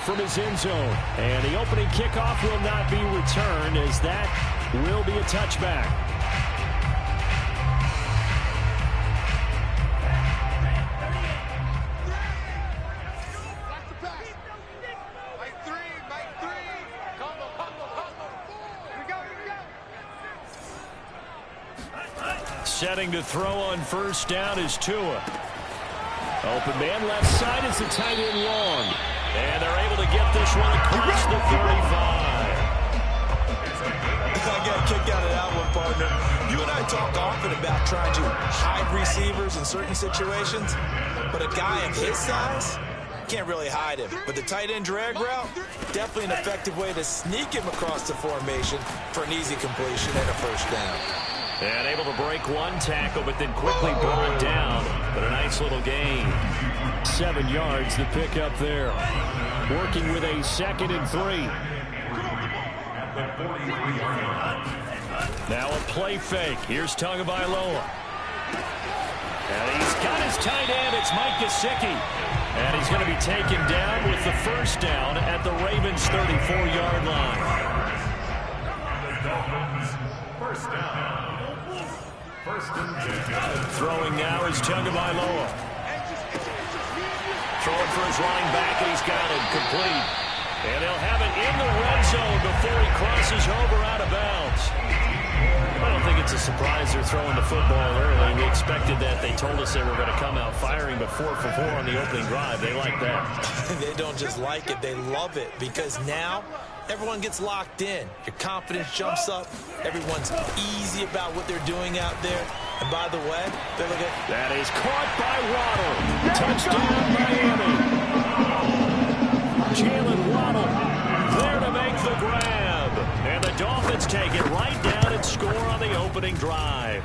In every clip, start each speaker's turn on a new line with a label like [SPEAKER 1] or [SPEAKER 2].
[SPEAKER 1] from his end zone. And the opening kickoff will not be returned, as that will be a touchback. Setting to throw on first down is Tua. Open man left side is the tight end long. And they're able to get this one across the 35.
[SPEAKER 2] I got a kick out of that one, partner. You and I talk often about trying to hide receivers in certain situations, but a guy of his size can't really hide him. But the tight end drag route, definitely an effective way to sneak him across the formation for an easy completion and a first down.
[SPEAKER 1] And able to break one tackle, but then quickly brought down. But a nice little gain. 7 yards, the pick up there. Working with a 2nd and 3. Now a play fake. Here's Tagovailoa. And he's got his tight end. It's Mike Gesicki. And he's going to be taken down with the first down at the Ravens' 34-yard line. First down. Throwing now is Tagovailoa. Throwing for his running back, and he's got it complete. And they'll have it in the red zone before he crosses over out of bounds. I don't think it's a surprise they're throwing the football early. We expected that. They told us they were going to come out firing, but 4 for 4 on the opening drive. They like that.
[SPEAKER 2] They don't just like it, they love it, because now everyone gets locked in. Your confidence jumps up. Everyone's easy about what they're doing out there. And by the way, they're looking.
[SPEAKER 1] That is caught by Waddle. Touchdown, Miami. Jalen Waddle there to make the grab. And the Dolphins take it right down and score on the opening drive.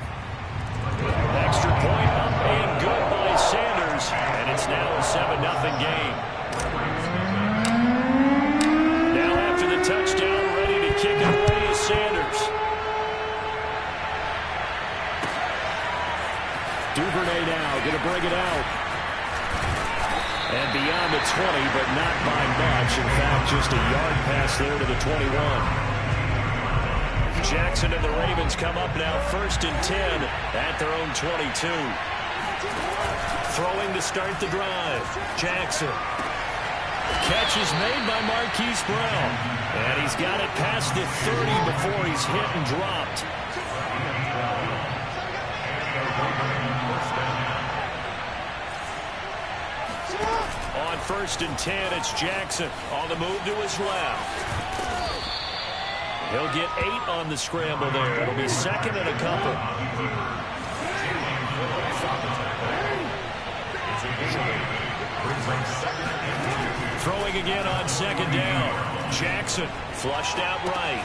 [SPEAKER 1] Extra point up and good by Sanders. And it's now a 7-0 game. Touchdown, ready to kick it away is Sanders. Duvernay now going to bring it out. And beyond the 20, but not by much. In fact, just a yard pass there to the 21. Jackson and the Ravens come up now 1st and 10 at their own 22. Throwing to start the drive. Jackson. Catch is made by Marquise Brown. And he's got it past the 30 before he's hit and dropped. On 1st and 10, it's Jackson on the move to his left. He'll get 8 on the scramble there. It'll be 2nd and a couple. Throwing again on 2nd down. Jackson flushed out right.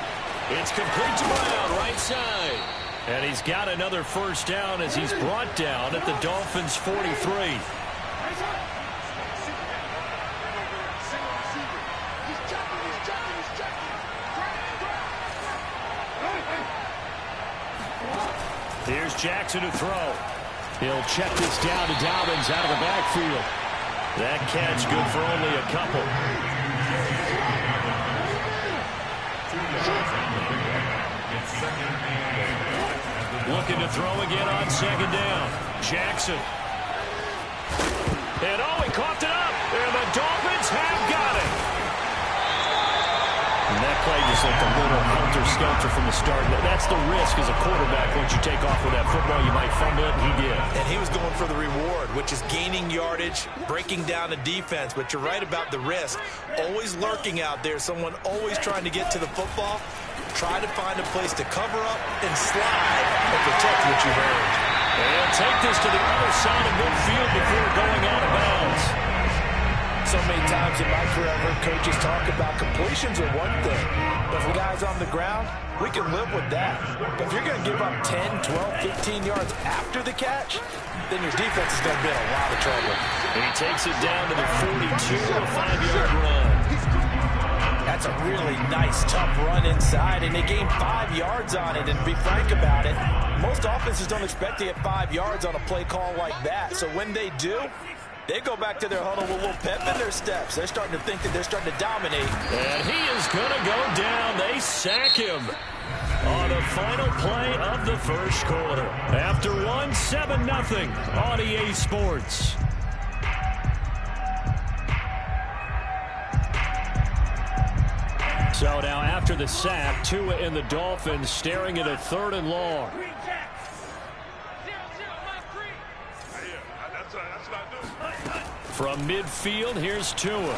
[SPEAKER 1] It's complete to Brown, right side. And he's got another first down as he's brought down at the Dolphins' 43. Here's Jackson to throw. He'll check this down to Dobbins out of the backfield. That catch good for only a couple. Looking to throw again on 2nd down. Jackson. And he coughed it up. And the Dolphins have got it. And that play just looked a little helter-skelter from the start. That's the risk as a quarterback. Once you take off with that football, you might fumble it, and he did.
[SPEAKER 2] And he was going for the reward, which is gaining yardage, breaking down the defense. But you're right about the risk. Always lurking out there, someone always trying to get to the football. Try to find a place to cover up and slide and protect what you've earned.
[SPEAKER 1] And take this to the other side of midfield before going out of bounds.
[SPEAKER 2] So many times in my career, I've heard coaches talk about completions are one thing. But for guys on the ground, we can live with that. But if you're going to give up 10, 12, 15 yards after the catch, then your defense is going to be in a lot of trouble.
[SPEAKER 1] And he takes it down to the 42, a 5-yard run.
[SPEAKER 2] That's a really nice, tough run inside, and they gained 5 yards on it. And to be frank about it, most offenses don't expect to get 5 yards on a play call like that. So when they do, They go back to their huddle with a little pep in their steps. They're starting to think that they're starting to dominate.
[SPEAKER 1] And he is going to go down. They sack him on the final play of the first quarter. After 7-0 on EA Sports. So now after the sack, Tua and the Dolphins staring at a 3rd and long. From midfield, here's Tua.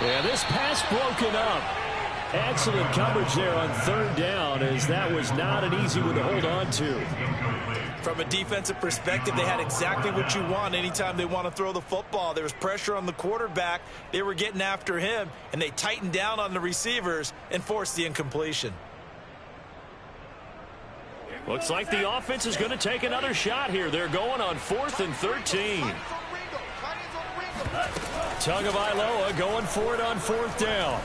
[SPEAKER 1] And this pass broken up. Excellent coverage there on 3rd down, as that was not an easy one to hold on to.
[SPEAKER 2] From a defensive perspective, they had exactly what you want anytime they want to throw the football. There was pressure on the quarterback. They were getting after him, and they tightened down on the receivers and forced the incompletion.
[SPEAKER 1] Looks like the offense is going to take another shot here. They're going on 4th and 13. Tagovailoa going for it on 4th down.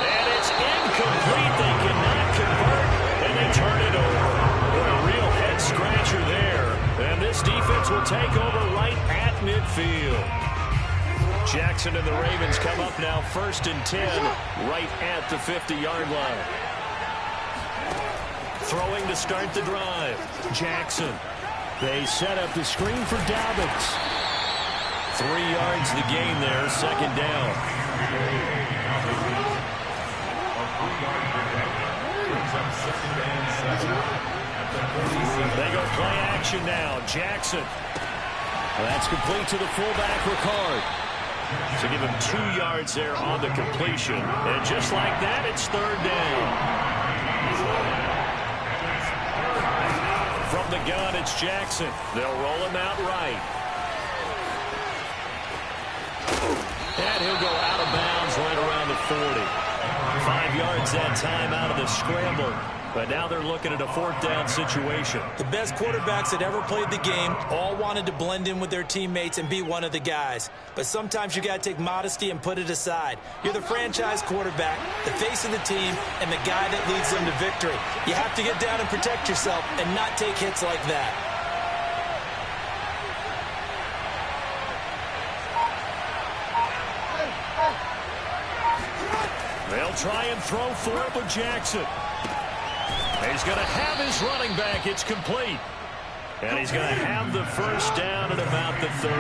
[SPEAKER 1] And it's incomplete. They cannot convert, and they turn it over. A real head-scratcher there. And this defense will take over right at midfield. Jackson and the Ravens come up now 1st and 10, right at the 50-yard line. Throwing to start the drive. Jackson. They set up the screen for Dobbins. 3 yards the gain there, 2nd down. They go play action now. Jackson. That's complete to the fullback, Ricard. So give him 2 yards there on the completion. And just like that, it's 3rd down. From the gun, it's Jackson. They'll roll him out right. And he'll go out of bounds right around the 40. 5 yards that time out of the scramble. But now they're looking at a 4th down situation.
[SPEAKER 2] The best quarterbacks that ever played the game all wanted to blend in with their teammates and be one of the guys. But sometimes you got to take modesty and put it aside. You're the franchise quarterback, the face of the team, and the guy that leads them to victory. You have to get down and protect yourself and not take hits like that.
[SPEAKER 1] They'll try and throw for it with Jackson. He's going to have his running back. It's complete. And he's going to have the 1st down at about the 38.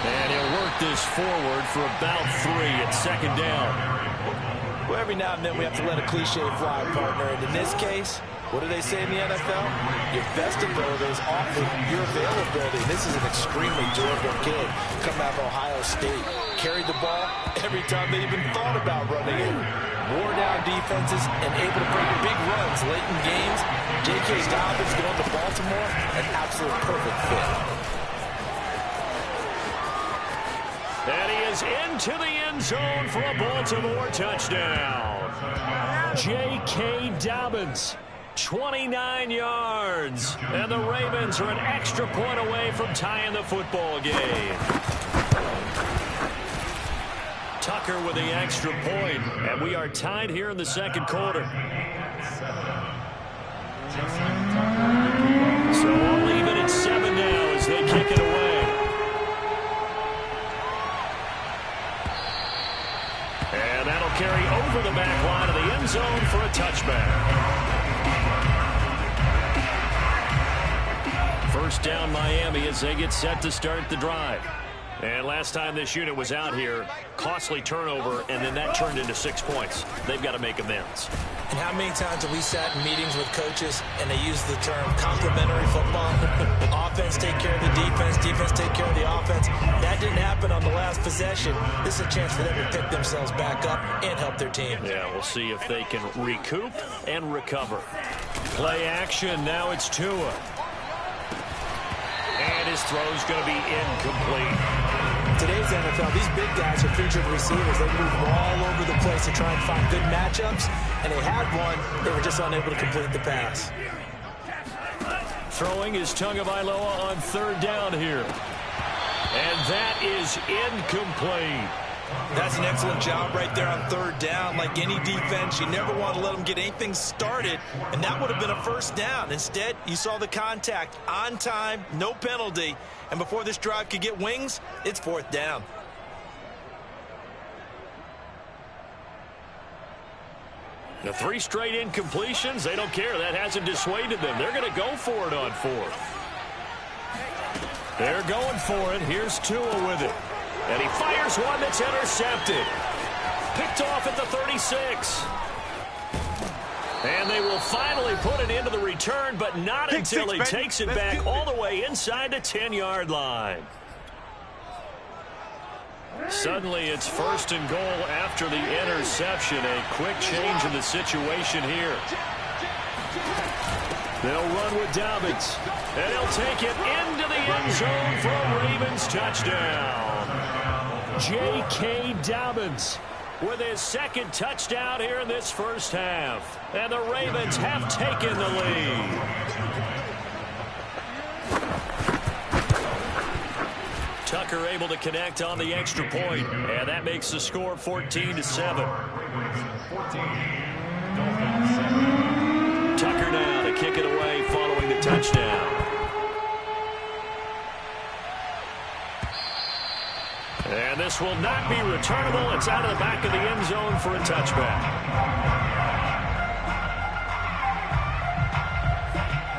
[SPEAKER 1] And he'll work this forward for about 3 at 2nd down.
[SPEAKER 2] Well, every now and then we have to let a cliche fly, partner. And in this case, what do they say in the NFL? Your best ability is often your availability. This is an extremely durable kid coming out of Ohio State. Carried the ball every time they even thought about running it. Wore down defenses and able to bring big runs late in games. J.K. Dobbins going to Baltimore, an absolute perfect fit.
[SPEAKER 1] And he is into the end zone for a Baltimore touchdown. J.K. Dobbins. 29 yards. And the Ravens are an extra point away from tying the football game. Tucker with the extra point. And we are tied here in the 2nd quarter. So all even at 7 now as they kick it away. And that'll carry over the back line of the end zone for a touchback. 1st down Miami as they get set to start the drive. And last time this unit was out here, costly turnover, and then that turned into 6 points. They've got to make amends.
[SPEAKER 2] And how many times have we sat in meetings with coaches and they use the term complementary football? Offense take care of the defense, defense take care of the offense. That didn't happen on the last possession. This is a chance for them to pick themselves back up and help their team.
[SPEAKER 1] Yeah, we'll see if they can recoup and recover. Play action, now it's Tua. And his throw's going to be incomplete.
[SPEAKER 2] Today's NFL, these big guys are featured receivers. They move all over the place to try and find good matchups, and they had one. They were just unable to complete the pass.
[SPEAKER 1] Throwing is Tagovailoa on 3rd down here. And that is incomplete.
[SPEAKER 2] That's an excellent job right there on third down. Like any defense, you never want to let them get anything started, and that would have been a first down. Instead, you saw the contact on time, no penalty, and before this drive could get wings, it's fourth down.
[SPEAKER 1] The 3 straight incompletions, they don't care. That hasn't dissuaded them. They're going to go for it on fourth. They're going for it. Here's Tua with it. And he fires one that's intercepted. Picked off at the 36. And they will finally put it into the return, but not until he takes it back all the way inside the 10-yard line. Suddenly it's first and goal after the interception. A quick change in the situation here. They'll run with Dobbins. And he'll take it into the end zone for a Ravens touchdown. J.K. Dobbins with his second touchdown here in this first half. And the Ravens have taken the lead. Tucker able to connect on the extra point, and that makes the score 14-7. Tucker now to kick it away following the touchdown. And this will not be returnable. It's out of the back of the end zone for a touchback.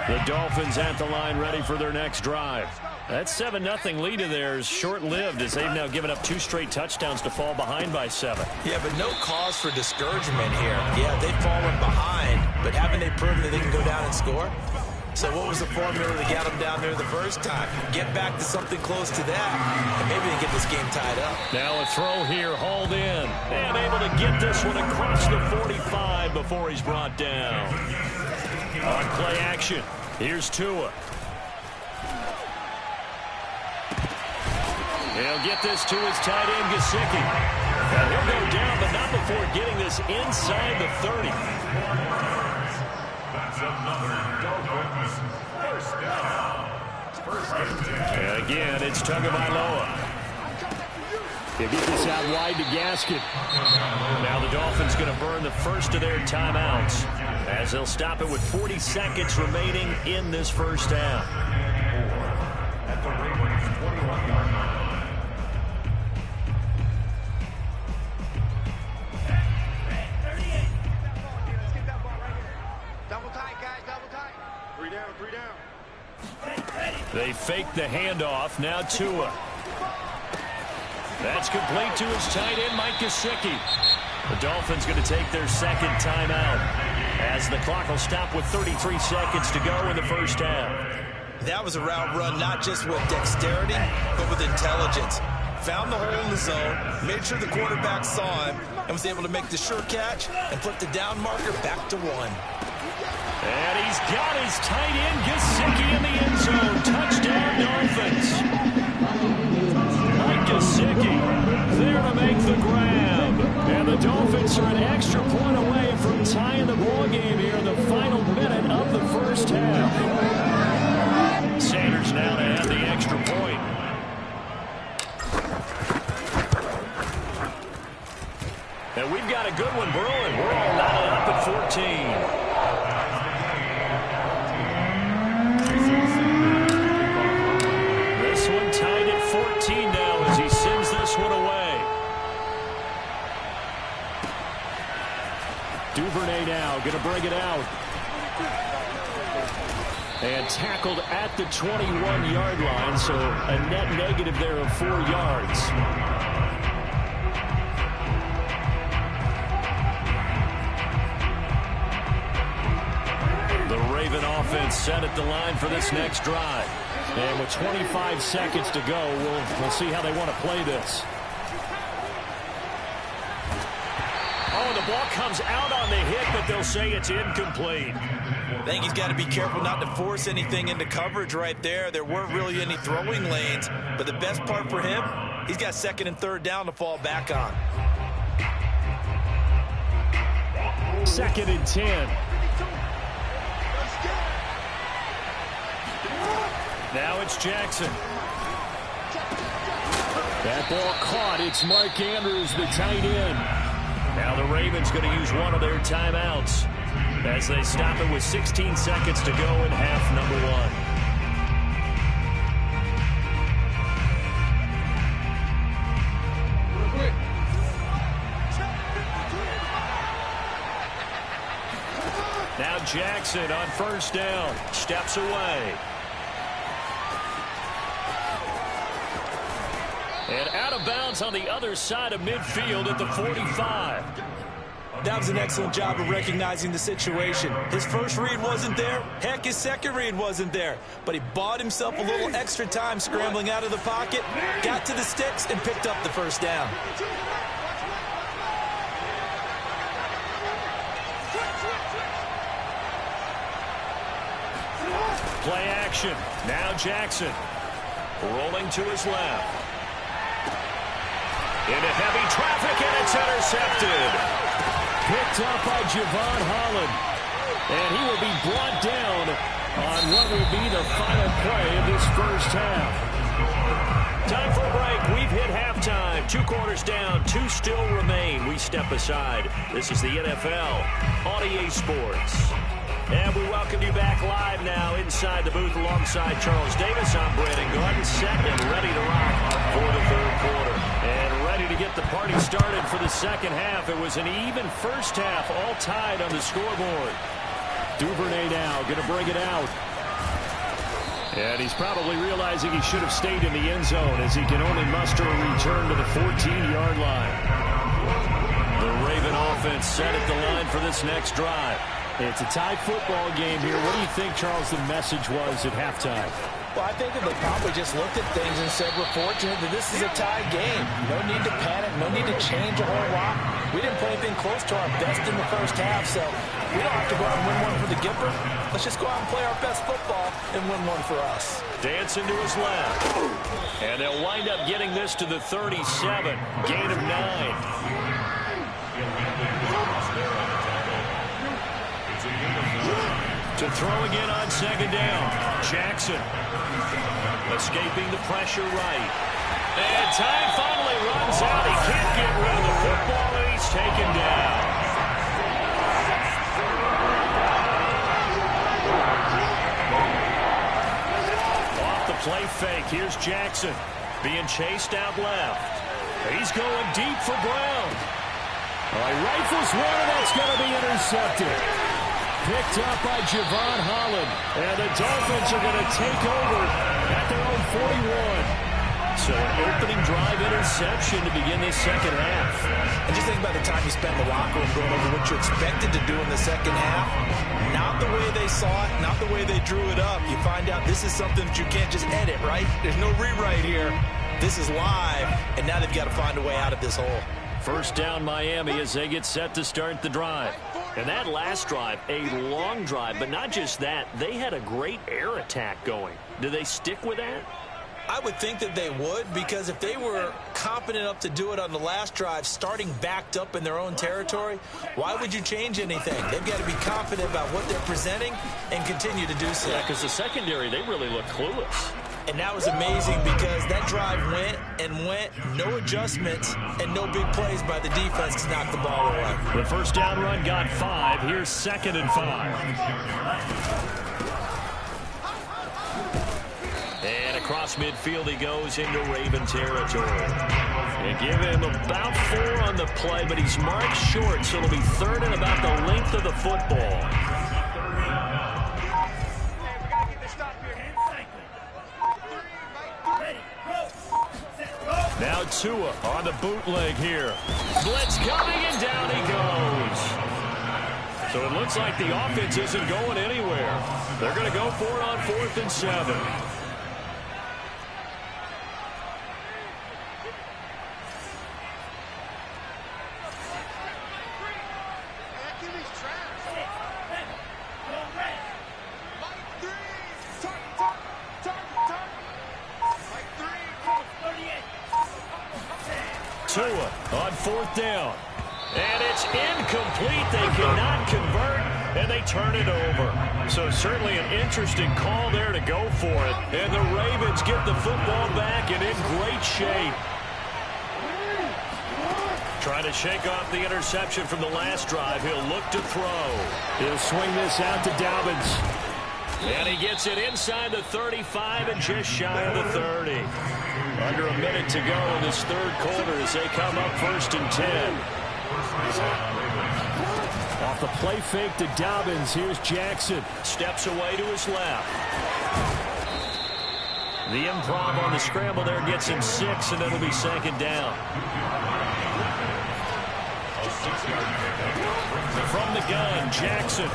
[SPEAKER 1] The Dolphins at the line ready for their next drive. That 7-0 lead of theirs short-lived as they've now given up 2 straight touchdowns to fall behind by 7.
[SPEAKER 2] Yeah, but no cause for discouragement here. Yeah, they've fallen behind, but haven't they proven that they can go down and score? So what was the formula that got them down there the first time? Get back to something close to that, and maybe they get this game tied up.
[SPEAKER 1] Now a throw here, hauled in, and able to get this one across the 45 before he's brought down. On play action, here's Tua. He'll get this to his tight end, Gesicki. And he'll go down, but not before getting this inside the 30. And again, it's Tagovailoa. He'll get this out wide to Gaskin. Now the Dolphins going to burn the first of their timeouts as they'll stop it with 40 seconds remaining in this first half. At the Ravens 21-yard line. They fake the handoff. Now Tua. That's complete to his tight end, Mike Gesicki. The Dolphins going to take their second timeout as the clock will stop with 33 seconds to go in the first half.
[SPEAKER 2] That was a route run not just with dexterity, but with intelligence. Found the hole in the zone, made sure the quarterback saw him, and was able to make the sure catch and put the down marker back to 1.
[SPEAKER 1] And he's got his tight end, Gesicki, in the end zone. Touchdown, Dolphins. Mike Gesicki there to make the grab. And the Dolphins are an extra point away from tying the ball game here in the final minute of the first half. Sanders now to have the extra point. And we've got a good one brewing. We're all knotted up at 14. Tied at 14 now as he sends this one away. Duvernay now going to bring it out. And tackled at the 21-yard line, so a net negative there of 4 yards. The Raven offense set at the line for this next drive. And with 25 seconds to go, we'll see how they want to play this. Oh, the ball comes out on the hit, but they'll say it's incomplete.
[SPEAKER 2] I think he's got to be careful not to force anything into coverage right there. There weren't really any throwing lanes, but the best part for him, he's got second and third down to fall back on.
[SPEAKER 1] 2nd and 10. Now it's Jackson. That ball caught. It's Mark Andrews, the tight end. Now the Ravens going to use one of their timeouts as they stop it with 16 seconds to go in half number one. Now Jackson on first down. Steps away. And out of bounds on the other side of midfield at the 45.
[SPEAKER 2] That was an excellent job of recognizing the situation. His first read wasn't there. Heck, his second read wasn't there. But he bought himself a little extra time scrambling out of the pocket, got to the sticks, and picked up the first down.
[SPEAKER 1] Play action. Now Jackson rolling to his left. Into heavy traffic, and it's intercepted. Picked up by Javon Holland. And he will be brought down on what will be the final play of this first half. Time for a break. We've hit halftime. 2 quarters down. 2 still remain. We step aside. This is the NFL on EA Sports. And we welcome you back live now inside the booth alongside Charles Davis. I'm Brandon Gordon, set and ready to rock for the third quarter. And ready to get the party started for the second half. It was an even first half, all tied on the scoreboard. Duvernay now going to bring it out. And he's probably realizing he should have stayed in the end zone as he can only muster a return to the 14-yard line. The Raven offense set at the line for this next drive. It's a tied football game here. What do you think, Charles, the message was at halftime?
[SPEAKER 3] Well, I think that they probably just looked at things and said, we're fortunate that this is a tied game. No need to panic, no need to change a whole lot. We didn't play anything close to our best in the first half, so we don't have to go out and win one for the Gipper. Let's just go out and play our best football and win one for us.
[SPEAKER 1] Dancing to his left. And they'll wind up getting this to the 37. Gain of 9. To throw again on second down. Jackson escaping the pressure right. And time finally runs out. He can't get rid of the football, and he's taken down. Off the play fake. Here's Jackson being chased out left. He's going deep for Brown. All right, rifles one, and that's going to be intercepted. Picked up by Javon Holland. And the Dolphins are going to take over at their own 41. So an opening drive interception to begin this second half.
[SPEAKER 2] And just think about the time you spent in the locker room going over what you expected to do in the second half. Not the way they saw it, not the way they drew it up. You find out this is something that you can't just edit, right? There's no rewrite here. This is live, and now they've got to find a way out of this hole.
[SPEAKER 1] First down Miami as they get set to start the drive. And that last drive, a long drive, but not just that, they had a great air attack going. Do they stick with that?
[SPEAKER 2] I would think that they would, because if they were confident enough to do it on the last drive, starting backed up in their own territory, why would you change anything? They've got to be confident about what they're presenting and continue to do so.
[SPEAKER 1] Yeah, because the secondary, they really look clueless.
[SPEAKER 2] And that was amazing because that drive went and went, no adjustments, and no big plays by the defense to knock the ball away.
[SPEAKER 1] The first down run got 5. Here's 2nd and 5. And across midfield he goes into Raven territory. And give him about 4 on the play, but he's marked short, so it'll be 3rd and about the length of the football. Now Tua on the bootleg here. Blitz coming, and down he goes. So it looks like the offense isn't going anywhere. They're going to go for it on 4th and 7. Tua on 4th down. And it's incomplete. They cannot convert, and they turn it over. So certainly an interesting call there to go for it. And the Ravens get the football back and in great shape. Trying to shake off the interception from the last drive. He'll look to throw. He'll swing this out to Dobbins. And he gets it inside the 35 and just shy of the 30. Under a minute to go in this third quarter as they come up 1st and 10. Off the play fake to Dobbins. Here's Jackson. Steps away to his left. The improv on the scramble there gets him 6, and it'll be 2nd down. From the gun, Jackson.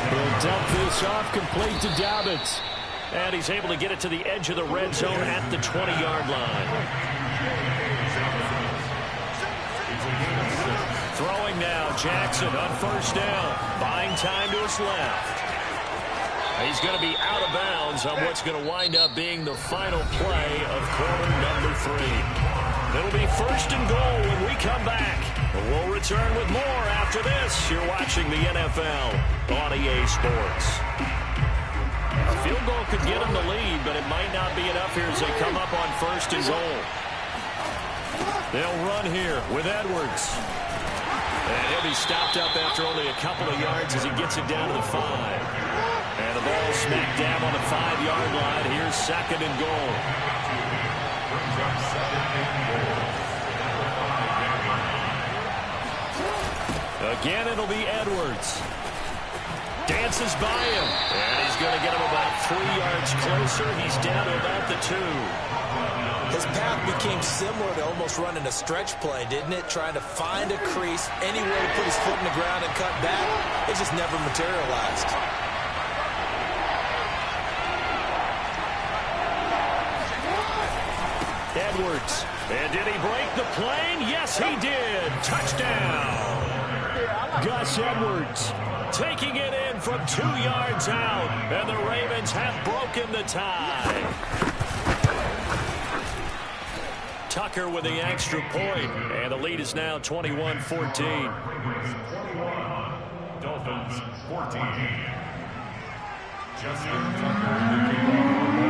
[SPEAKER 1] He'll dump this off complete to Dobbins. And he's able to get it to the edge of the red zone at the 20-yard line. Throwing now, Jackson on 1st down. Buying time to his left. He's going to be out of bounds on what's going to wind up being the final play of quarter number 3. It'll be 1st and goal when we come back. We'll return with more after this. You're watching the NFL on EA Sports. A field goal could get them the lead, but it might not be enough here as they come up on 1st and goal. They'll run here with Edwards. And he'll be stopped up after only a couple of yards as he gets it down to the 5. And the ball smack dab on the 5-yard line. Here's 2nd and goal. Again, it'll be Edwards. Dances by him. And he's going to get him about 3 yards closer. He's down to about the 2.
[SPEAKER 2] His path became similar to almost running a stretch play, didn't it? Trying to find a crease, anywhere to put his foot in the ground and cut back. It just never materialized.
[SPEAKER 1] Edwards. And did he break the plane? Yes, he did. Touchdown. Gus Edwards taking it in from 2 yards out. And the Ravens have broken the tie. Tucker with the extra point. And the lead is now 21-14.
[SPEAKER 4] Dolphins 14.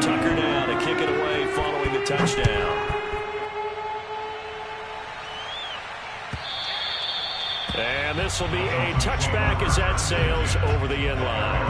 [SPEAKER 1] Tucker now to kick it away following the touchdown. And this will be a touchback as that sails over the end line.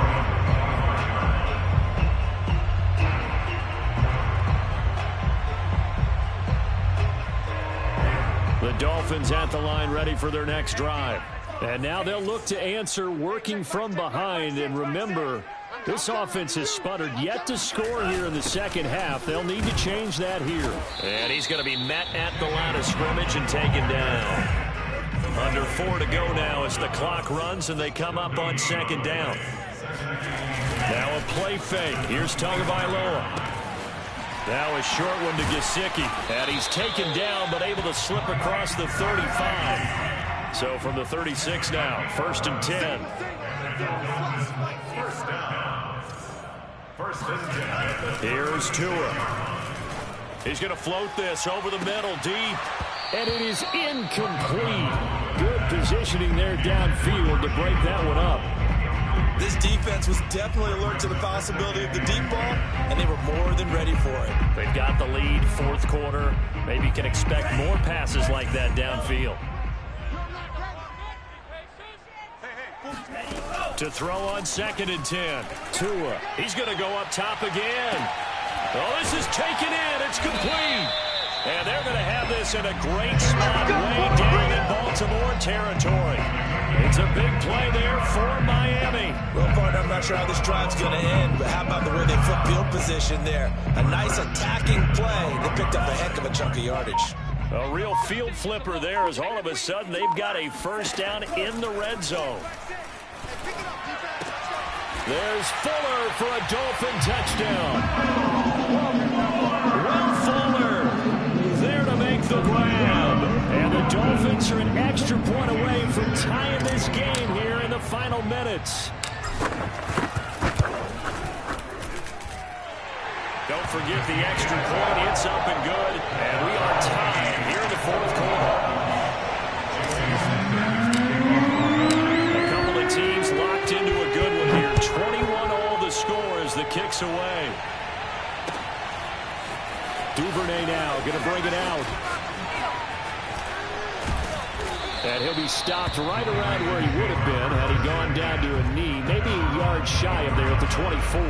[SPEAKER 1] The Dolphins at the line ready for their next drive. And now they'll look to answer working from behind. And remember, this offense has sputtered yet to score here in the second half. They'll need to change that here. And he's going to be met at the line of scrimmage and taken down. Under 4 to go now as the clock runs and they come up on 2nd down. Now a play fake. Here's Tagovailoa. Now a short one to Gesicki. And he's taken down but able to slip across the 35. So from the 36 now, 1st and 10. Here's Tua. He's going to float this over the middle deep. And it is incomplete. Good positioning there downfield to break that one up.
[SPEAKER 2] This defense was definitely alert to the possibility of the deep ball, and they were more than ready for it.
[SPEAKER 1] They've got the lead, 4th quarter. Maybe you can expect more passes like that downfield. To throw on 2nd and 10. Tua. He's going to go up top again. Oh, this is taken in. It's complete. And they're going to have this in a great spot way down in Baltimore territory. It's a big play there for Miami.
[SPEAKER 2] Well, partner, I'm not sure how this drive's going to end, but how about the way they flip field position there? A nice attacking play. They picked up a heck of a chunk of yardage.
[SPEAKER 1] A real field flipper there as all of a sudden they've got a 1st down in the red zone. There's Fuller for a Dolphin touchdown. Will Fuller there to make the grab. And the Dolphins are an extra point away from tying this game here in the final minutes. Don't forget the extra point. It's up and good. And we are tied here in the 4th quarter. A couple of teams locked into a good one here. 21-all the score as the kick's away. Duvernay now going to bring it out. And he'll be stopped right around where he would have been had he gone down to a knee, maybe a yard shy of there at the 24.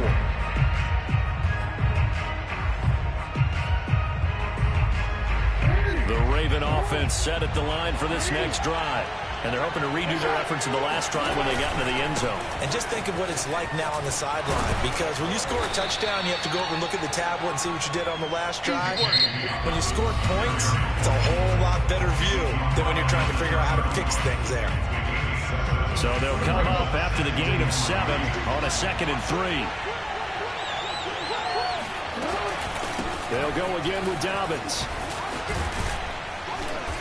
[SPEAKER 1] The Raven offense set at the line for this next drive. And they're hoping to redo their efforts in the last drive when they got into the end zone.
[SPEAKER 2] And just think of what it's like now on the sideline, because when you score a touchdown, you have to go over and look at the tablet and see what you did on the last drive. When you score points, it's a whole lot better view than when you're trying to figure out how to fix things there.
[SPEAKER 1] So they'll come up after the gain of 7 on a 2nd and 3. They'll go again with Dobbins.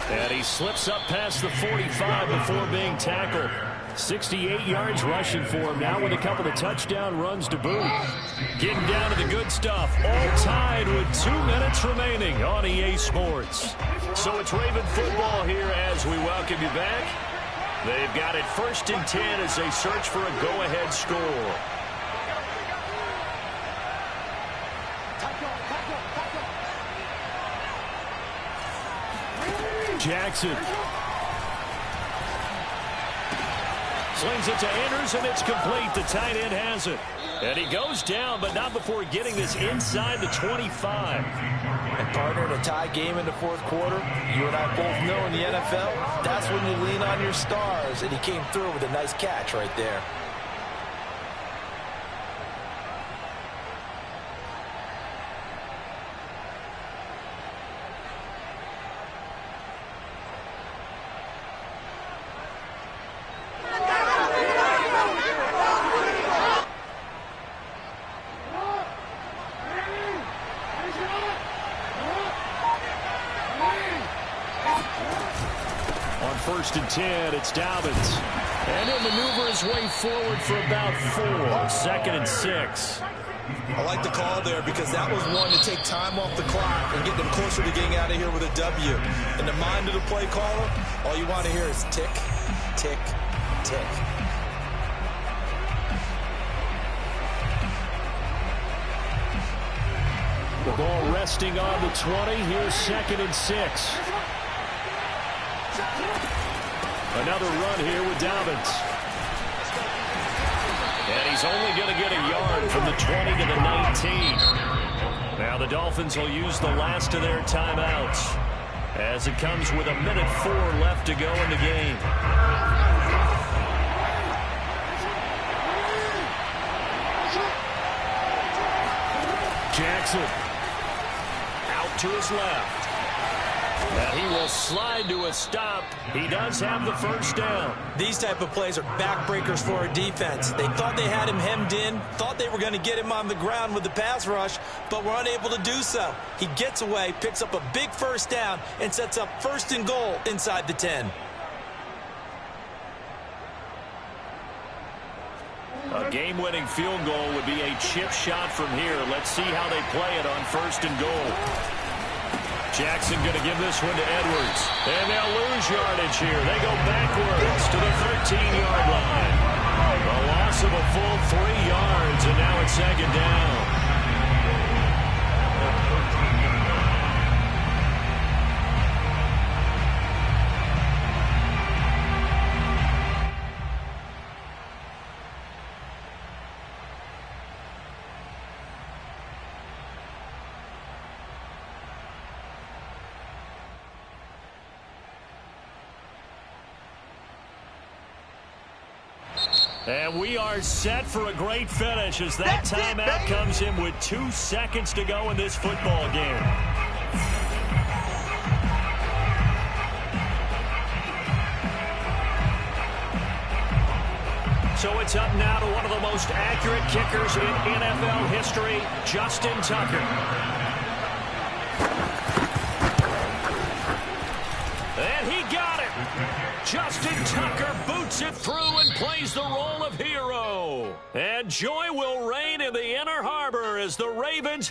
[SPEAKER 1] And he slips up past the 45 before being tackled. 68 yards rushing for him now with a couple of touchdown runs to boot. Getting down to the good stuff. All tied with 2 minutes remaining on EA Sports. So it's Raven football here as we welcome you back. They've got it 1st and 10 as they search for a go-ahead score. Jackson slings it to Anders, and it's complete. The tight end has it. And he goes down, but not before getting this inside the 25.
[SPEAKER 3] And partner, in a tie game in the 4th quarter, you and I both know in the NFL, that's when you lean on your stars, and he came through with a nice catch right there.
[SPEAKER 1] On 1st and 10, it's Dobbins. And he'll maneuver his way forward for about 4. 2nd and 6.
[SPEAKER 2] I like the call there because that was one to take time off the clock and get them closer to getting out of here with a W. In the mind of the play caller, all you want to hear is tick, tick, tick.
[SPEAKER 1] The ball resting on the 20. Here's 2nd and 6. Another run here with Dobbins. And he's only going to get a yard from the 20 to the 19. Now the Dolphins will use the last of their timeouts as it comes with 1:04 left to go in the game. Jackson out to his left. And he will slide to a stop. He does have the 1st down.
[SPEAKER 2] These type of plays are backbreakers for a defense. They thought they had him hemmed in, thought they were going to get him on the ground with the pass rush, but were unable to do so. He gets away, picks up a big 1st down, and sets up 1st and goal inside the 10.
[SPEAKER 1] A game-winning field goal would be a chip shot from here. Let's see how they play it on 1st and goal. Jackson going to give this one to Edwards. And they'll lose yardage here. They go backwards to the 13-yard line. A loss of a full 3 yards, and now it's 2nd down. And we are set for a great finish as that timeout comes in with 2 seconds to go in this football game. So it's up now to one of the most accurate kickers in NFL history, Justin Tucker. And he got it. Justin Tucker boots it through and plays the role of hero. And joy will reign in the Inner Harbor as the Ravens